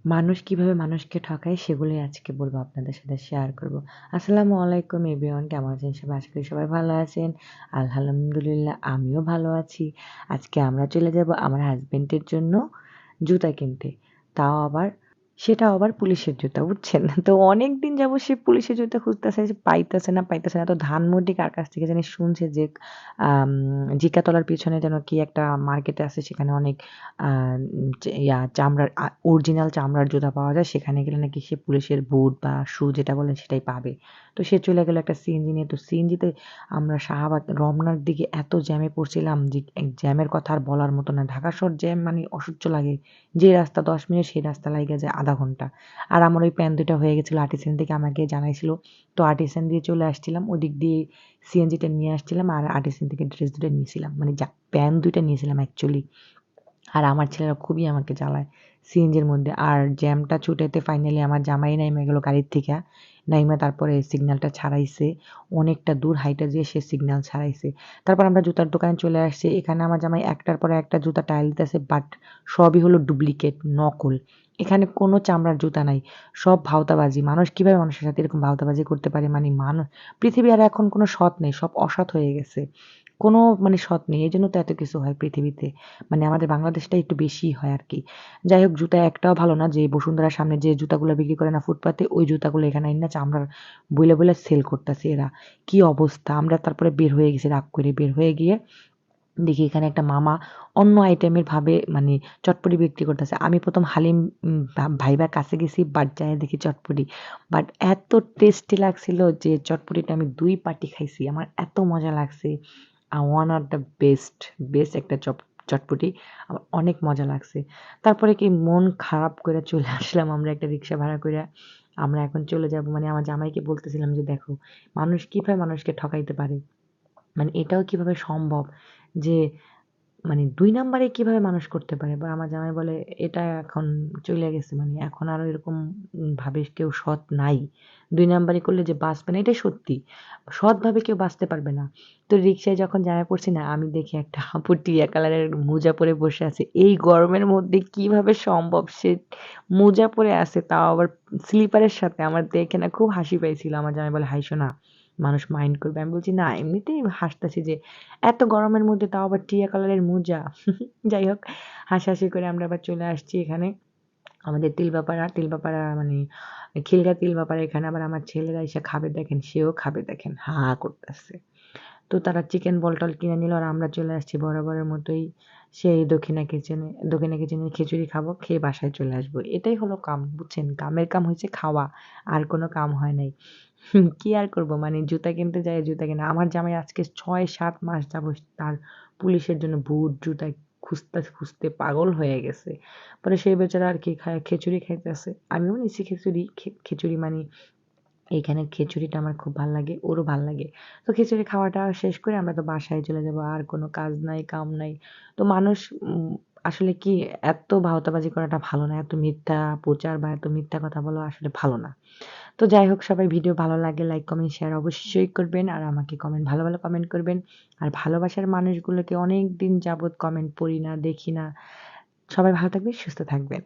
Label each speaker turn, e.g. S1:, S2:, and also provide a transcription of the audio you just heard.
S1: মানুষ কিভাবে মানুষকে ঠকায় সেগুলোই আজকে বলবো আপনাদের সাথে শেয়ার করব। আসসালামু আলাইকুম এভরিওয়ান, কেমন আছেন সবাই? আশা করি সবাই ভালো আছেন। আলহামদুলিল্লাহ আমিও ভালো আছি। আজকে আমরা চলে যাব আমার হাসব্যান্ডের জন্য জুতা কিনতে। তাও আবার সেটাও আবার পুলিশের জুতা, বুঝছেন? তো অনেকদিন যাবৎ সে পুলিশের জুতা খুঁজতেছে, যে পাইতেছে না। তো ধানমন্ডি কার কাছ থেকে জানি শুনছে যে আম জিকাতলার পিছনে যেন কি একটা মার্কেট আছে, সেখানে অনেক আ চামড়ার অরিজিনাল চামড়ার জুতা পাওয়া যায়। সেখানে গেলে নাকি সে পুলিশের বুট বা শু যেটা বলেন সেটাই পাবে। তো সে চলে গেল একটা সিএনজি নিয়ে। তো সিএনজিতে আমরা শাহবাগ রমনার দিকে এত জ্যামে পড়ছিলাম যে জ্যামের কথা আর বলার মতো না। ঢাকা শহর জ্যাম মানে অসহ্য লাগে। যে রাস্তা ১০ মিনিট সেই রাস্তা লাইগা যায় ০.৫ ঘন্টা। আর আমার ওই প্যান্ট ২ টা হয়ে গেছিল, আর্টিসান থেকে আমাকে জানাইছিল। তো আর্টিসান দিয়ে চলে আসছিলাম। ওদিক দিয়ে সিএনজিটা নিয়ে আসছিলাম আর আর্টিসান থেকে ড্রেস ২ টা নিয়েছিলাম। মানে প্যান্ট ২ টা নিয়েছিলাম অ্যাকচুয়ালি। আর আমার ছেলেরা খুবই আমাকে জ্বালায় সিএনজির মধ্যে। আর জ্যামটা ছুটাইতে ফাইনালি আমার জামাই নাইমা গেল গাড়ির থেকে। নাইমা তারপরে সিগন্যালটা ছাড়াইছে। অনেকটা দূর হাইটা যেয়ে সে সিগন্যাল ছাড়াইছে। তারপর আমরা জুতার দোকানে চলে আসছি। এখানে আমার জামাই একটার পর একটা জুতা ট্রায়াল দিতেছে, বাট সবই হলো ডুপ্লিকেট, নকল। এখানে কোনো চামড়ার জুতা নাই। সব ভাওতাবাজি। মানুষ কিভাবে মানুষের সাথে এরকম ভাওতাবাজি করতে পারে? মানে পৃথিবী আর এখন কোনো সৎ নেই। সব অসৎ হয়ে গেছে। কোনো মানে সৎ নেই। এজন্য তো এত কিছু হয় পৃথিবীতে। মানে আমাদের বাংলাদেশটা একটু বেশিই হয় আরকি। যাই হোক, জুতা একটাও ভালো না। যে বসুন্ধরার সামনে যে জুতাগুলা বিক্রি করে না ফুটপাতে, ওই জুতাগুলো এখানে আইনা চামড়ার বইলা সেল করতাছে এরা। কি অবস্থা! আমরা তারপরে বের হয়ে গেছি, রাগ করে বের হয়ে গিয়ে দেখি এখানে একটা মামা অন্য আইটেমের ভাবে মানে চটপটি বিক্রি করতেছে। আমি ১ম হালিম ভাইবার কাছে গেছি, বাট যাইয়া দেখি চটপটি। বাট এত টেস্টি লাগছিল যে চটপটিটা আমি ২ পাটি খাইছি। আমার এত মজা লাগছে। ওয়ান অফ দ্য বেস্ট একটা চটপটি। আমার অনেক মজা লাগছে। তারপরে কি মন খারাপ কইরা চলে আসলাম আমরা একটা রিক্সা ভাড়া কইরা। আমরা এখন চলে যাবো, মানে আমার জামাইকে বলতেছিলাম যে, "দেখো, মানুষ কিভাবে মানুষকে ঠকাইতে পারে? মানে এটাও কিভাবে সম্ভব যে মানে ২ নাম্বারে কিভাবে মানুষ করতে পারে?" এবার আমার জামাই বলে, "এটা এখন চইলা গেছে। মানে এখন আর এরকম ভাবে কেউ সৎ নাই। ২ নাম্বারি করলে যে বাঁচবে না, এটাই সত্যি। সৎভাবে কেউ বাঁচতে পারবে না।" তো রিক্সায় যখন যাইয়া পড়ছি না, আমি দেখি একটা আপু টিয়া কালারের মোজা পরে বসে আছে। এই গরমের মধ্যে কিভাবে সম্ভব সে মোজা পরে আছে, তাও আবার স্লিপারের সাথে? আমার দেখে না খুব হাসি পাইছিল। আমার জামাই বলে, "হাইসো না। মানুষ মাইন্ড করবে।" আমি বলছি, "না, এমনিতেই হাসতাছি যে এত গরমের মধ্যে তাও আবার টিয়া কালারের মোজা।" যাই হোক, হাসাহাসি করে আমরা আবার চলে আসছি এখানে। আমাদের তিলবাপাড়া মানে খিলগা তিলবাপাড়া, এখানে আবার আমার ছেলেরা এসে খাবে দেখেন, সেও খাবে দেখেন, হা, হা করতেছে। তো তারা চিকেন বল-টল কিনে নিল আর আমরা চলে আসছি বরাবরের মতোই সেই দক্ষিণা কিচেনে খিচুড়ি খাবো, খেয়ে বাসায় চলে আসবো। এটাই হলো কাম, বুঝছেন? কামের কাম হইছে খাওয়া। আর কোনো কাম হয় নাই। কি আর করব? মানে জুতা কিনতে যাই, জুতা কিনা। আমার জামাই আজকে ৬-৭ মাস যাবৎ তার পুলিশের জন্য বুট, জুতা খুঁজতে পাগল হয়ে গেছে। পরে সেই বেচারা আর কি খায়? খিচুড়ি খাইতেছে। আমিও নিছি খিচুড়ি। খিচুড়ি মানে এইখানের খিচুড়িটা আমার খুব ভাল লাগে, ওরও ভাল লাগে। তো খিচুড়ি খাওয়াটা শেষ করে আমরা তো বাসায় চলে যাব। আর কোনো কাজ নাই, কাম নাই। তো মানুষ আসলে কি এত ভাওতাবাজি করাটা ভালো না। এত মিথ্যা প্রচার বা এত মিথ্যা কথা বলা আসলে ভালো না। তো যাই হোক, সবাই ভিডিও ভালো লাগলে লাইক, কমেন্ট, শেয়ার অবশ্যই করবেন। আর আমাকে ভালো কমেন্ট করবেন। আর ভালোবাসার মানুষগুলোকে অনেকদিন যাবৎ কমেন্ট পড়ি না, দেখি না। সবাই ভালো থাকবেন, সুস্থ থাকবেন।